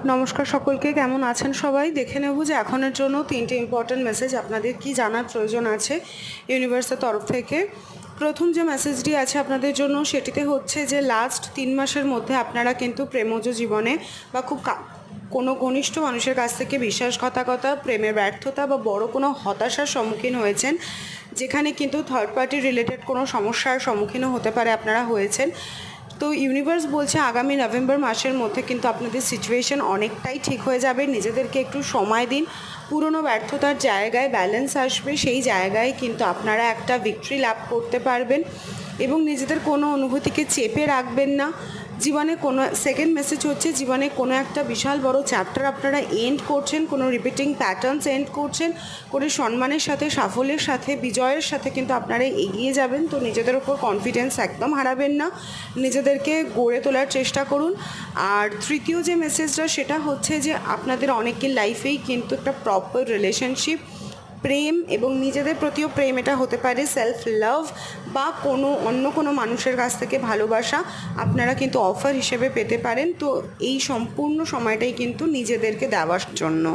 নমস্কার সকলকে, কেমন আছেন সবাই? দেখে নেব যে এখনের জন্য 3টে ইম্পর্ট্যান্ট মেসেজ আপনাদের কি জানার প্রয়োজন আছে ইউনিভার্সের তরফ থেকে। প্রথম যে মেসেজটি আছে আপনাদের জন্য সেটিতে হচ্ছে যে লাস্ট 3 মাসের মধ্যে আপনারা কিন্তু প্রেমজ জীবনে বা খুব কোনো ঘনিষ্ঠ মানুষের কাছ থেকে বিশ্বাসঘাতকতা, প্রেমের ব্যর্থতা বা বড় কোনো হতাশার সম্মুখীন হয়েছেন, যেখানে কিন্তু থার্ড পার্টি রিলেটেড কোনো সমস্যার সম্মুখীনও হতে পারে আপনারা হয়েছেন। তো ইউনিভার্স বলছে আগামী নভেম্বর মাসের মধ্যে কিন্তু আপনাদের সিচুয়েশন অনেকটাই ঠিক হয়ে যাবে। নিজেদেরকে একটু সময় দিন, পুরনো ব্যর্থতার জায়গায় ব্যালেন্স আসবে, সেই জায়গায় কিন্তু আপনারা একটা ভিক্টরি লাভ করতে পারবেন এবং নিজেদের কোনো অনুভূতিকে চেপে রাখবেন না। জীবনে কোনো সেকেন্ড মেসেজ হচ্ছে জীবনে কোনো একটা বিশাল বড় চ্যাপ্টার আপনারা এন্ড করছেন, কোনো রিপিটিং প্যাটার্নস এন্ড করছেন, করে সম্মানের সাথে, সাফল্যের সাথে, বিজয়ের সাথে কিন্তু আপনারা এগিয়ে যাবেন। তো নিজেদের উপর কনফিডেন্স একদম হারাবেন না, নিজেদেরকে গড়ে তোলার চেষ্টা করুন। আর তৃতীয় যে মেসেজটা সেটা হচ্ছে যে আপনাদের অনেকের লাইফেই কিন্তু একটা প্রপার রিলেশনশিপ, প্রেম এবং নিজেদের প্রতিও প্রেম, এটা হতে পারে সেলফ লাভ বা অন্য কোনো মানুষের কাছ থেকে ভালোবাসা আপনারা কিন্তু অফার হিসেবে পেতে পারেন। তো এই সম্পূর্ণ সময়টাই কিন্তু নিজেদেরকে দেওয়ার জন্য।